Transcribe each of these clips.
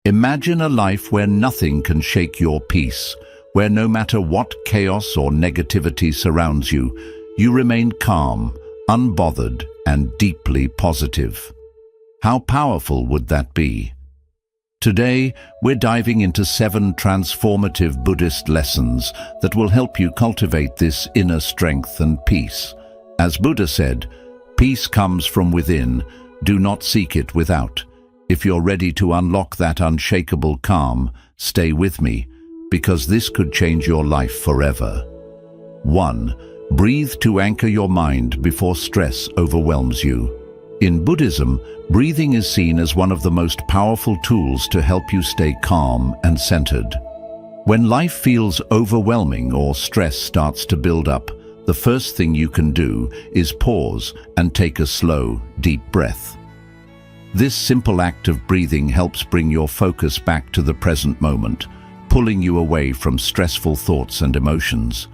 Imagine a life where nothing can shake your peace, where no matter what chaos or negativity surrounds you, you remain calm, unbothered, and deeply positive. How powerful would that be? Today, we're diving into 7 transformative Buddhist lessons that will help you cultivate this inner strength and peace. As Buddha said, peace comes from within, do not seek it without. If you're ready to unlock that unshakable calm, stay with me, because this could change your life forever. 1. Breathe to anchor your mind before stress overwhelms you. In Buddhism, breathing is seen as one of the most powerful tools to help you stay calm and centered. When life feels overwhelming or stress starts to build up, the first thing you can do is pause and take a slow, deep breath. This simple act of breathing helps bring your focus back to the present moment, pulling you away from stressful thoughts and emotions.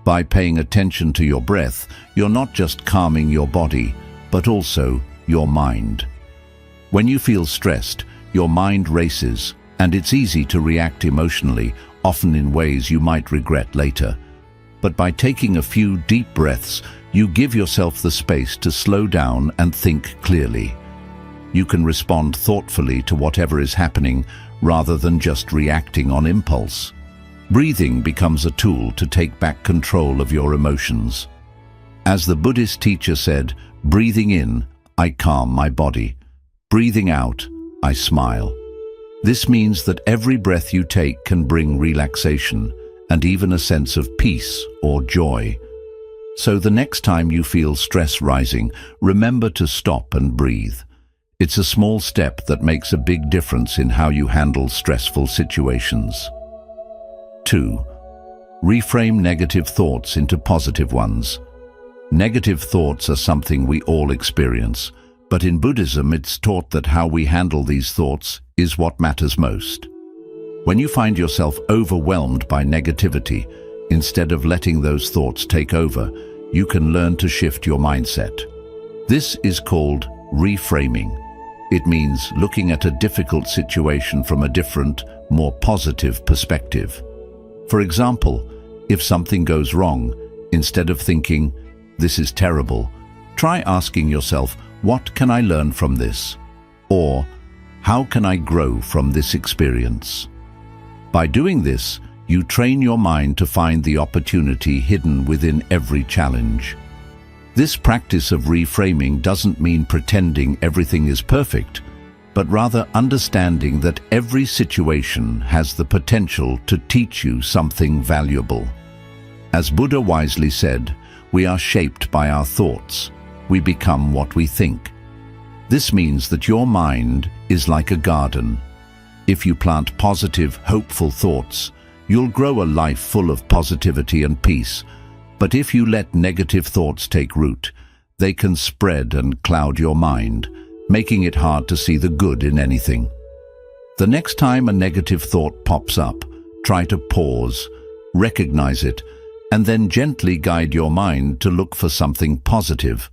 By paying attention to your breath, you're not just calming your body, but also your mind. When you feel stressed, your mind races, and it's easy to react emotionally, often in ways you might regret later. But by taking a few deep breaths, you give yourself the space to slow down and think clearly. You can respond thoughtfully to whatever is happening rather than just reacting on impulse. Breathing becomes a tool to take back control of your emotions. As the Buddhist teacher said, breathing in, I calm my body. Breathing out, I smile. This means that every breath you take can bring relaxation and even a sense of peace or joy. So the next time you feel stress rising, remember to stop and breathe. It's a small step that makes a big difference in how you handle stressful situations. 2. Reframe negative thoughts into positive ones. Negative thoughts are something we all experience, but in Buddhism it's taught that how we handle these thoughts is what matters most. When you find yourself overwhelmed by negativity, instead of letting those thoughts take over, you can learn to shift your mindset. This is called reframing. It means looking at a difficult situation from a different, more positive perspective. For example, if something goes wrong, instead of thinking, "This is terrible," try asking yourself, "What can I learn from this?" Or, "How can I grow from this experience?" By doing this, you train your mind to find the opportunity hidden within every challenge. This practice of reframing doesn't mean pretending everything is perfect, but rather understanding that every situation has the potential to teach you something valuable. As Buddha wisely said, we are shaped by our thoughts. We become what we think. This means that your mind is like a garden. If you plant positive, hopeful thoughts, you'll grow a life full of positivity and peace. But if you let negative thoughts take root, they can spread and cloud your mind, making it hard to see the good in anything. The next time a negative thought pops up, try to pause, recognize it, and then gently guide your mind to look for something positive.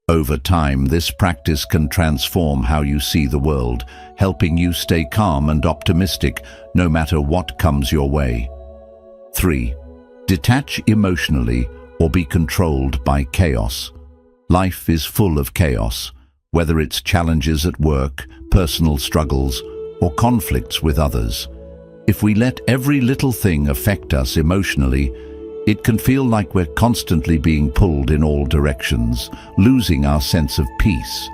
Over time, this practice can transform how you see the world, helping you stay calm and optimistic no matter what comes your way. 3. Detach emotionally or be controlled by chaos. Life is full of chaos, whether it's challenges at work, personal struggles, or conflicts with others. If we let every little thing affect us emotionally, it can feel like we're constantly being pulled in all directions, losing our sense of peace.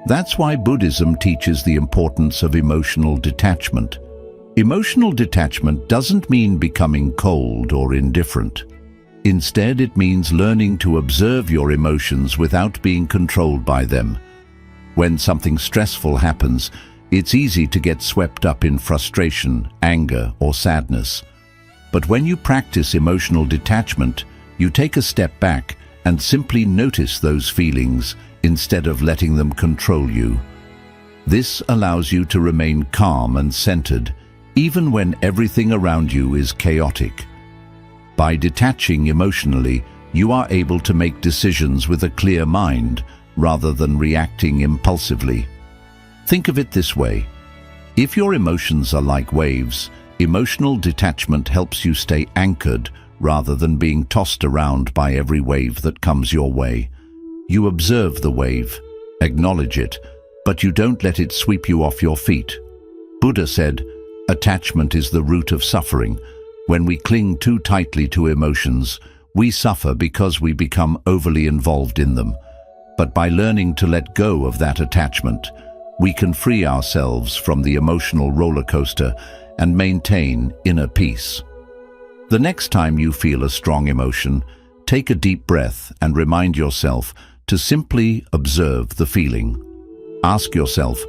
That's why Buddhism teaches the importance of emotional detachment. Emotional detachment doesn't mean becoming cold or indifferent. Instead, it means learning to observe your emotions without being controlled by them. When something stressful happens, it's easy to get swept up in frustration, anger, or sadness. But when you practice emotional detachment, you take a step back and simply notice those feelings instead of letting them control you. This allows you to remain calm and centered, even when everything around you is chaotic. By detaching emotionally, you are able to make decisions with a clear mind rather than reacting impulsively. Think of it this way. If your emotions are like waves, emotional detachment helps you stay anchored rather than being tossed around by every wave that comes your way. You observe the wave, acknowledge it, but you don't let it sweep you off your feet. Buddha said, "Attachment is the root of suffering." When we cling too tightly to emotions, we suffer because we become overly involved in them. But by learning to let go of that attachment, we can free ourselves from the emotional roller coaster and maintain inner peace. The next time you feel a strong emotion, take a deep breath and remind yourself to simply observe the feeling. Ask yourself,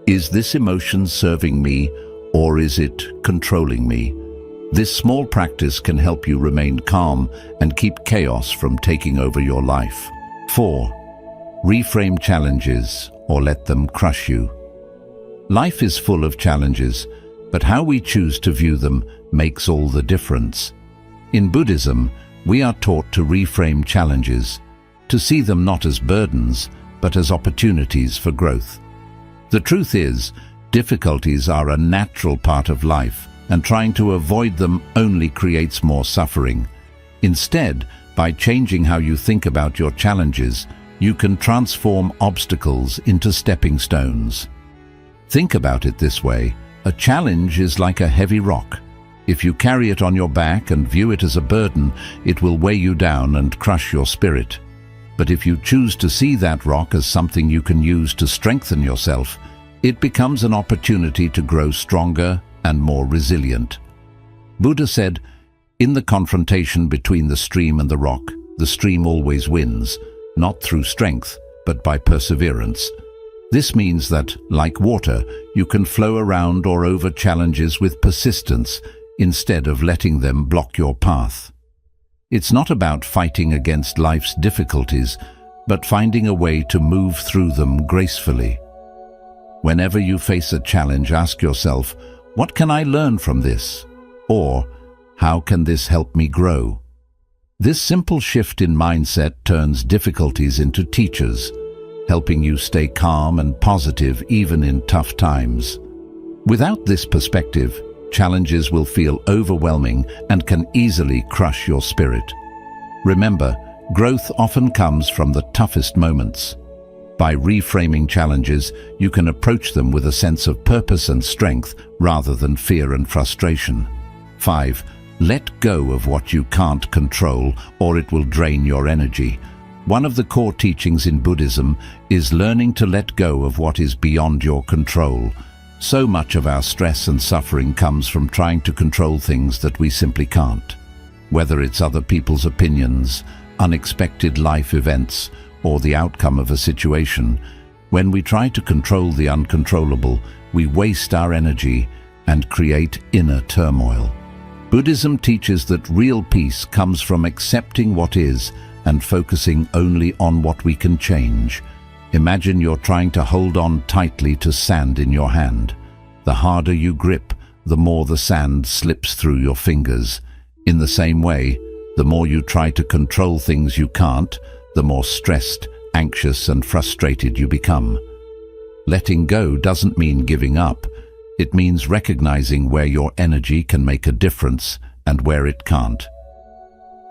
is this emotion serving me or is it controlling me? This small practice can help you remain calm and keep chaos from taking over your life. 4. Reframe challenges or let them crush you. Life is full of challenges, but how we choose to view them makes all the difference. In Buddhism, we are taught to reframe challenges, to see them not as burdens, but as opportunities for growth. The truth is, difficulties are a natural part of life, and trying to avoid them only creates more suffering. Instead, by changing how you think about your challenges, you can transform obstacles into stepping stones. Think about it this way: a challenge is like a heavy rock. If you carry it on your back and view it as a burden, it will weigh you down and crush your spirit. But if you choose to see that rock as something you can use to strengthen yourself, it becomes an opportunity to grow stronger and more resilient. Buddha said, "In the confrontation between the stream and the rock, the stream always wins, not through strength, but by perseverance." This means that, like water, you can flow around or over challenges with persistence instead of letting them block your path. It's not about fighting against life's difficulties, but finding a way to move through them gracefully. Whenever you face a challenge, ask yourself, what can I learn from this? Or, how can this help me grow? This simple shift in mindset turns difficulties into teachers, helping you stay calm and positive even in tough times. Without this perspective, challenges will feel overwhelming and can easily crush your spirit. Remember, growth often comes from the toughest moments. By reframing challenges, you can approach them with a sense of purpose and strength rather than fear and frustration. 5. Let go of what you can't control, or it will drain your energy. One of the core teachings in Buddhism is learning to let go of what is beyond your control. So much of our stress and suffering comes from trying to control things that we simply can't. Whether it's other people's opinions, unexpected life events, or the outcome of a situation, when we try to control the uncontrollable, we waste our energy and create inner turmoil. Buddhism teaches that real peace comes from accepting what is and focusing only on what we can change. Imagine you're trying to hold on tightly to sand in your hand. The harder you grip, the more the sand slips through your fingers. In the same way, the more you try to control things you can't, the more stressed, anxious, and frustrated you become. Letting go doesn't mean giving up. It means recognizing where your energy can make a difference and where it can't.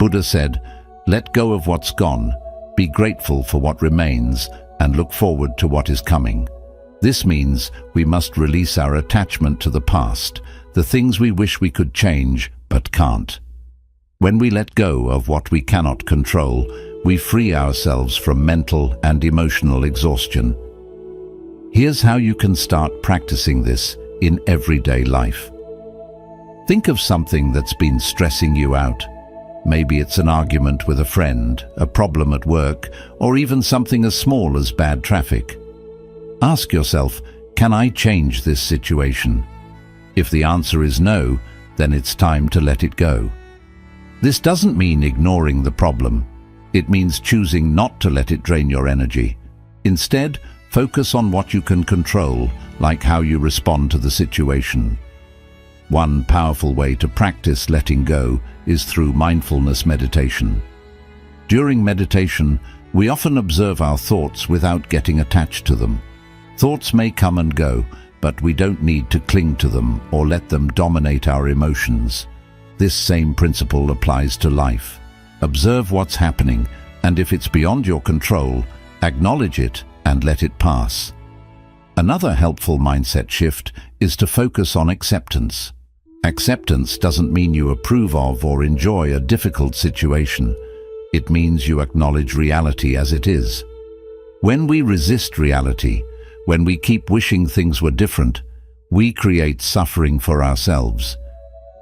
Buddha said, "Let go of what's gone, be grateful for what remains, and look forward to what is coming." This means we must release our attachment to the past, the things we wish we could change but can't. When we let go of what we cannot control, we free ourselves from mental and emotional exhaustion. Here's how you can start practicing this in everyday life. Think of something that's been stressing you out. Maybe it's an argument with a friend, a problem at work, or even something as small as bad traffic. Ask yourself, can I change this situation? If the answer is no, then it's time to let it go. This doesn't mean ignoring the problem. It means choosing not to let it drain your energy. Instead, focus on what you can control, like how you respond to the situation. One powerful way to practice letting go is through mindfulness meditation. During meditation, we often observe our thoughts without getting attached to them. Thoughts may come and go, but we don't need to cling to them or let them dominate our emotions. This same principle applies to life. Observe what's happening, and if it's beyond your control, acknowledge it and let it pass. Another helpful mindset shift is to focus on acceptance. Acceptance doesn't mean you approve of or enjoy a difficult situation. It means you acknowledge reality as it is. When we resist reality, when we keep wishing things were different, we create suffering for ourselves.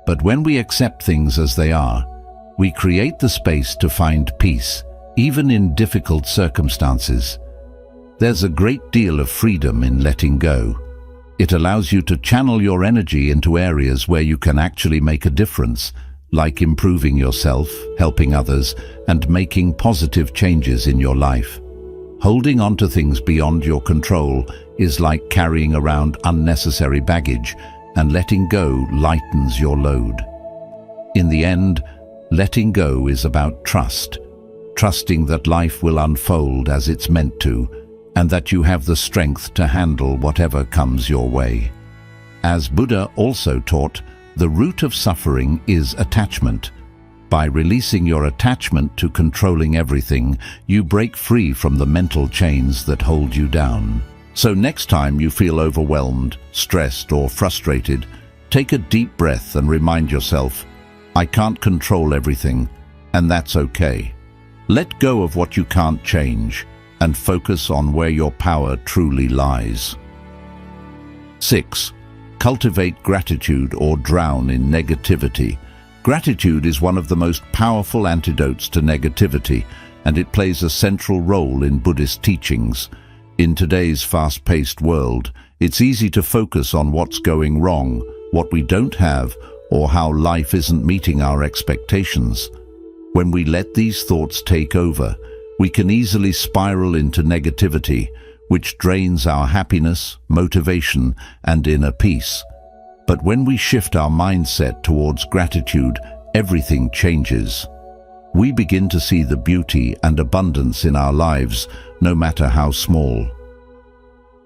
But when we accept things as they are, we create the space to find peace, even in difficult circumstances. There's a great deal of freedom in letting go. It allows you to channel your energy into areas where you can actually make a difference, like improving yourself, helping others, and making positive changes in your life. Holding on to things beyond your control is like carrying around unnecessary baggage, and letting go lightens your load. In the end, letting go is about trust, trusting that life will unfold as it's meant to, and that you have the strength to handle whatever comes your way. As Buddha also taught, the root of suffering is attachment. By releasing your attachment to controlling everything, you break free from the mental chains that hold you down. So next time you feel overwhelmed, stressed, or frustrated, take a deep breath and remind yourself, I can't control everything, and that's okay. Let go of what you can't change, and focus on where your power truly lies. 6. Cultivate gratitude or drown in negativity. Gratitude is one of the most powerful antidotes to negativity, and it plays a central role in Buddhist teachings. In today's fast-paced world, it's easy to focus on what's going wrong, what we don't have, or how life isn't meeting our expectations. When we let these thoughts take over, we can easily spiral into negativity, which drains our happiness, motivation, and inner peace. But when we shift our mindset towards gratitude, everything changes. We begin to see the beauty and abundance in our lives, no matter how small.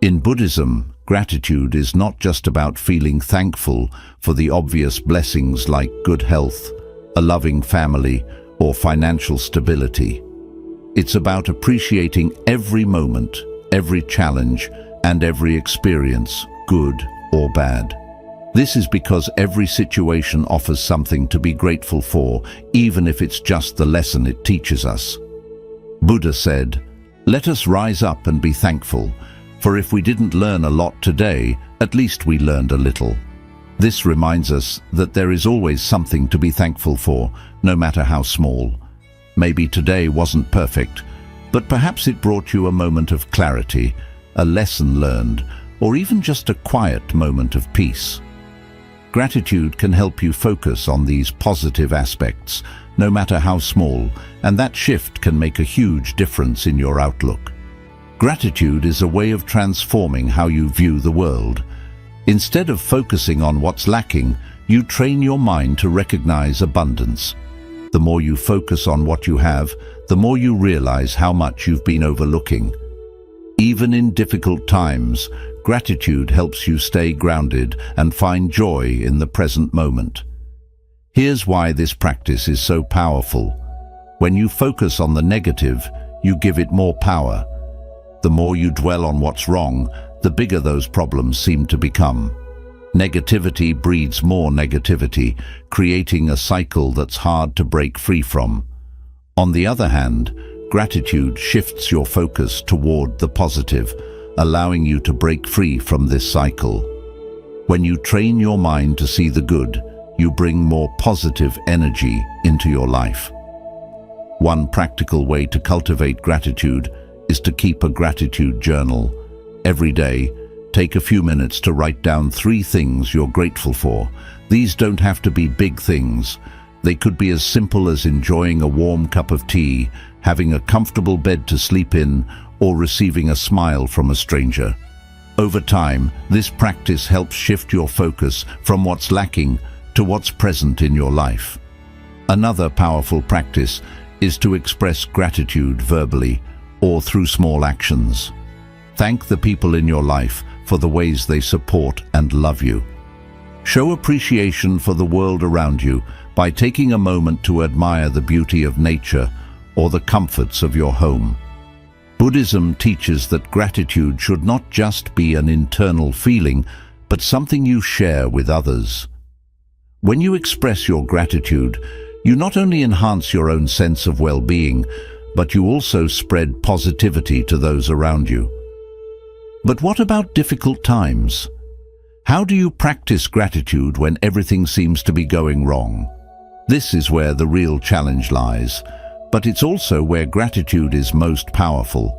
In Buddhism, gratitude is not just about feeling thankful for the obvious blessings like good health, a loving family, or financial stability. It's about appreciating every moment, every challenge, and every experience, good or bad. This is because every situation offers something to be grateful for, even if it's just the lesson it teaches us. Buddha said, "Let us rise up and be thankful, for if we didn't learn a lot today, at least we learned a little." This reminds us that there is always something to be thankful for, no matter how small. Maybe today wasn't perfect, but perhaps it brought you a moment of clarity, a lesson learned, or even just a quiet moment of peace. Gratitude can help you focus on these positive aspects, no matter how small, and that shift can make a huge difference in your outlook. Gratitude is a way of transforming how you view the world. Instead of focusing on what's lacking, you train your mind to recognize abundance. The more you focus on what you have, the more you realize how much you've been overlooking. Even in difficult times, gratitude helps you stay grounded and find joy in the present moment. Here's why this practice is so powerful. When you focus on the negative, you give it more power. The more you dwell on what's wrong, the bigger those problems seem to become. Negativity breeds more negativity, creating a cycle that's hard to break free from. On the other hand, gratitude shifts your focus toward the positive, allowing you to break free from this cycle. When you train your mind to see the good, you bring more positive energy into your life. One practical way to cultivate gratitude is to keep a gratitude journal. Every day, take a few minutes to write down 3 things you're grateful for. These don't have to be big things. They could be as simple as enjoying a warm cup of tea, having a comfortable bed to sleep in, or receiving a smile from a stranger. Over time, this practice helps shift your focus from what's lacking to what's present in your life. Another powerful practice is to express gratitude verbally or through small actions. Thank the people in your life for the ways they support and love you. Show appreciation for the world around you by taking a moment to admire the beauty of nature or the comforts of your home. Buddhism teaches that gratitude should not just be an internal feeling, but something you share with others. When you express your gratitude, you not only enhance your own sense of well-being, but you also spread positivity to those around you. But what about difficult times? How do you practice gratitude when everything seems to be going wrong? This is where the real challenge lies, but it's also where gratitude is most powerful.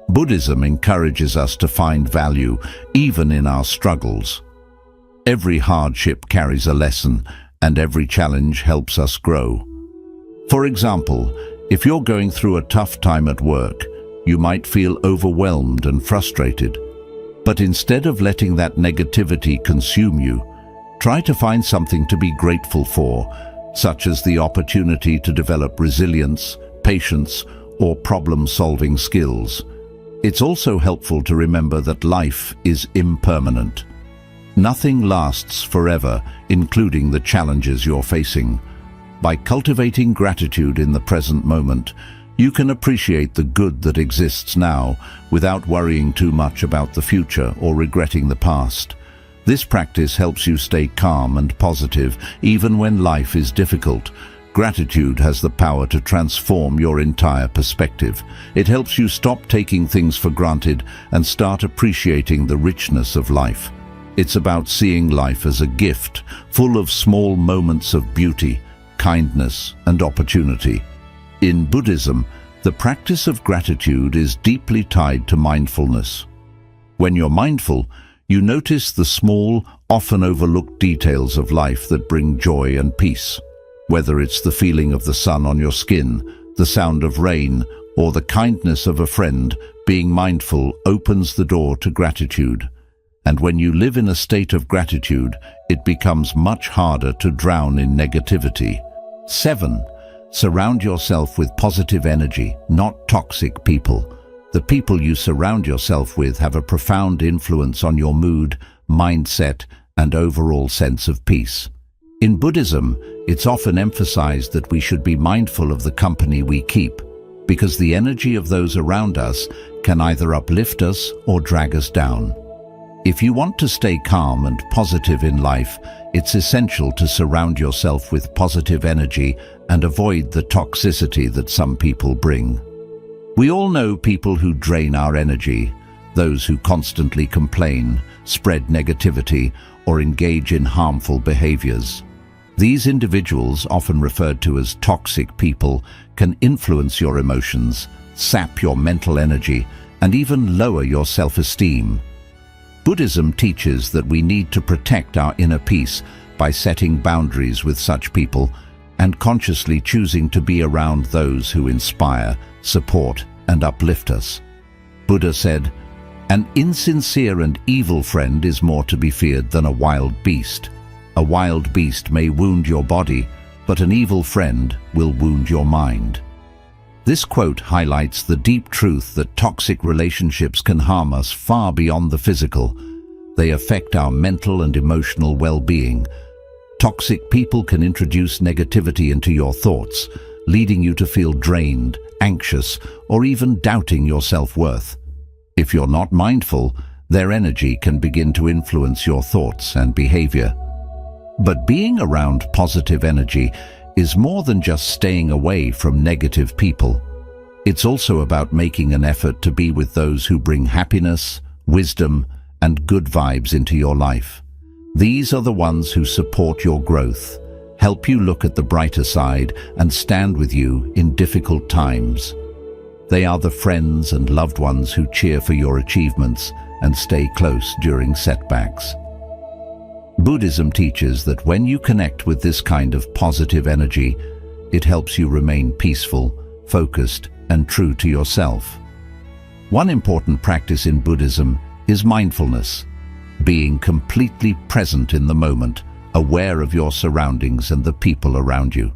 Buddhism encourages us to find value even in our struggles. Every hardship carries a lesson, and every challenge helps us grow. For example, if you're going through a tough time at work, you might feel overwhelmed and frustrated. But instead of letting that negativity consume you, try to find something to be grateful for, such as the opportunity to develop resilience, patience, or problem-solving skills. It's also helpful to remember that life is impermanent. Nothing lasts forever, including the challenges you're facing. By cultivating gratitude in the present moment, you can appreciate the good that exists now without worrying too much about the future or regretting the past. This practice helps you stay calm and positive even when life is difficult. Gratitude has the power to transform your entire perspective. It helps you stop taking things for granted and start appreciating the richness of life. It's about seeing life as a gift, full of small moments of beauty, kindness, and opportunity. In Buddhism, the practice of gratitude is deeply tied to mindfulness. When you're mindful, you notice the small, often overlooked details of life that bring joy and peace. Whether it's the feeling of the sun on your skin, the sound of rain, or the kindness of a friend, being mindful opens the door to gratitude. And when you live in a state of gratitude, it becomes much harder to drown in negativity. 7. Surround yourself with positive energy, not toxic people. The people you surround yourself with have a profound influence on your mood, mindset, and overall sense of peace. In Buddhism, it's often emphasized that we should be mindful of the company we keep, because the energy of those around us can either uplift us or drag us down. If you want to stay calm and positive in life, it's essential to surround yourself with positive energy and avoid the toxicity that some people bring. We all know people who drain our energy, those who constantly complain, spread negativity, or engage in harmful behaviors. These individuals, often referred to as toxic people, can influence your emotions, sap your mental energy, and even lower your self-esteem. Buddhism teaches that we need to protect our inner peace by setting boundaries with such people and consciously choosing to be around those who inspire, support, and uplift us. Buddha said, "An insincere and evil friend is more to be feared than a wild beast. A wild beast may wound your body, but an evil friend will wound your mind." This quote highlights the deep truth that toxic relationships can harm us far beyond the physical. They affect our mental and emotional well-being. Toxic people can introduce negativity into your thoughts, leading you to feel drained, anxious, or even doubting your self-worth. If you're not mindful, their energy can begin to influence your thoughts and behavior. But being around positive energy is more than just staying away from negative people. It's also about making an effort to be with those who bring happiness, wisdom, and good vibes into your life. These are the ones who support your growth, help you look at the brighter side, and stand with you in difficult times. They are the friends and loved ones who cheer for your achievements and stay close during setbacks. Buddhism teaches that when you connect with this kind of positive energy, it helps you remain peaceful, focused, and true to yourself. One important practice in Buddhism is mindfulness, being completely present in the moment, aware of your surroundings and the people around you.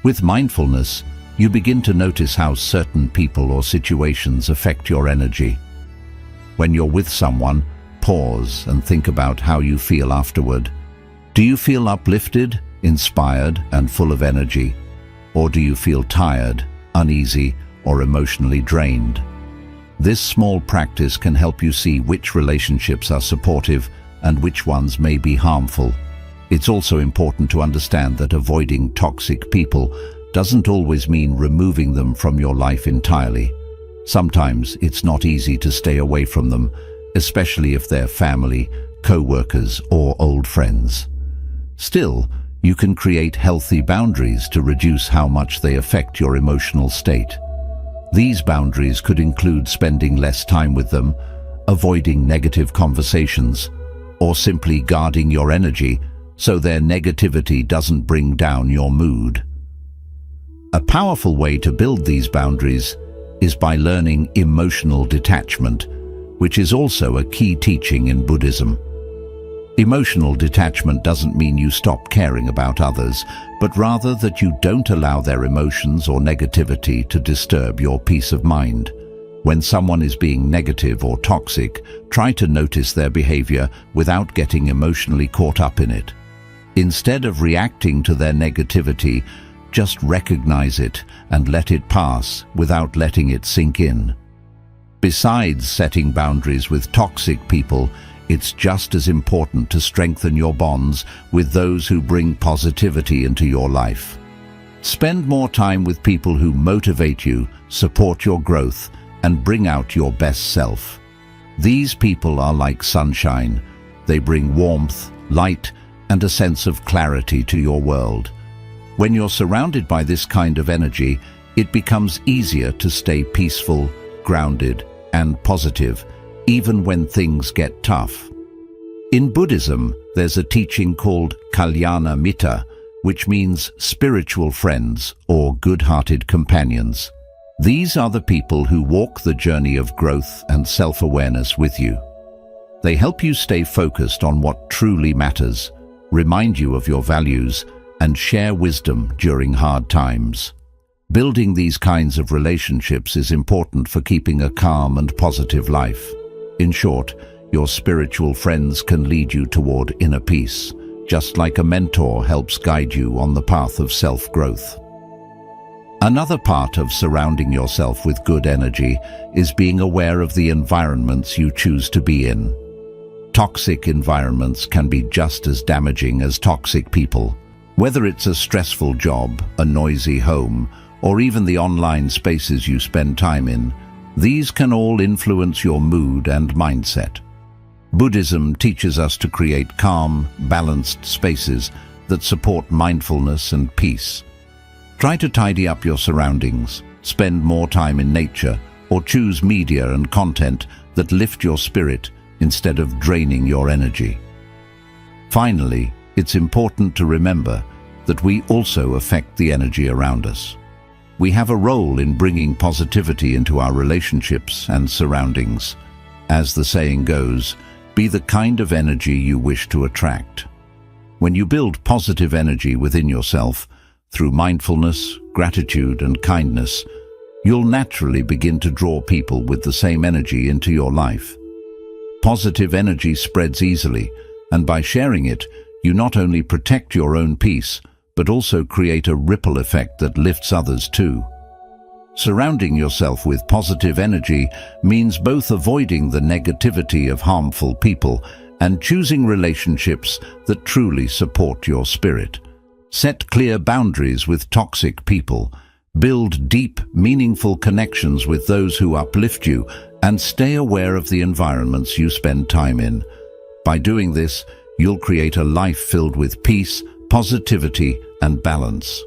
With mindfulness, you begin to notice how certain people or situations affect your energy. When you're with someone, pause and think about how you feel afterward. Do you feel uplifted, inspired, and full of energy? Or do you feel tired, uneasy, or emotionally drained? This small practice can help you see which relationships are supportive and which ones may be harmful. It's also important to understand that avoiding toxic people doesn't always mean removing them from your life entirely. Sometimes it's not easy to stay away from them, especially if they're family, co-workers, or old friends. Still, you can create healthy boundaries to reduce how much they affect your emotional state. These boundaries could include spending less time with them, avoiding negative conversations, or simply guarding your energy so their negativity doesn't bring down your mood. A powerful way to build these boundaries is by learning emotional detachment, which is also a key teaching in Buddhism. Emotional detachment doesn't mean you stop caring about others, but rather that you don't allow their emotions or negativity to disturb your peace of mind. When someone is being negative or toxic, try to notice their behavior without getting emotionally caught up in it. Instead of reacting to their negativity, just recognize it and let it pass without letting it sink in. Besides setting boundaries with toxic people, it's just as important to strengthen your bonds with those who bring positivity into your life. Spend more time with people who motivate you, support your growth, and bring out your best self. These people are like sunshine. They bring warmth, light, and a sense of clarity to your world. When you're surrounded by this kind of energy, it becomes easier to stay peaceful, grounded, and positive, even when things get tough. In Buddhism, there's a teaching called Kalyana Mitta, which means spiritual friends or good-hearted companions. These are the people who walk the journey of growth and self-awareness with you. They help you stay focused on what truly matters, remind you of your values, and share wisdom during hard times. Building these kinds of relationships is important for keeping a calm and positive life. In short, your spiritual friends can lead you toward inner peace, just like a mentor helps guide you on the path of self-growth. Another part of surrounding yourself with good energy is being aware of the environments you choose to be in. Toxic environments can be just as damaging as toxic people. Whether it's a stressful job, a noisy home, or even the online spaces you spend time in, these can all influence your mood and mindset. Buddhism teaches us to create calm, balanced spaces that support mindfulness and peace. Try to tidy up your surroundings, spend more time in nature, or choose media and content that lift your spirit instead of draining your energy. Finally, it's important to remember that we also affect the energy around us. We have a role in bringing positivity into our relationships and surroundings. As the saying goes, be the kind of energy you wish to attract. When you build positive energy within yourself, through mindfulness, gratitude, and kindness, you'll naturally begin to draw people with the same energy into your life. Positive energy spreads easily, and by sharing it, you not only protect your own peace, but also create a ripple effect that lifts others too. Surrounding yourself with positive energy means both avoiding the negativity of harmful people and choosing relationships that truly support your spirit. Set clear boundaries with toxic people, build deep, meaningful connections with those who uplift you, and stay aware of the environments you spend time in. By doing this, you'll create a life filled with peace, positivity, and balance.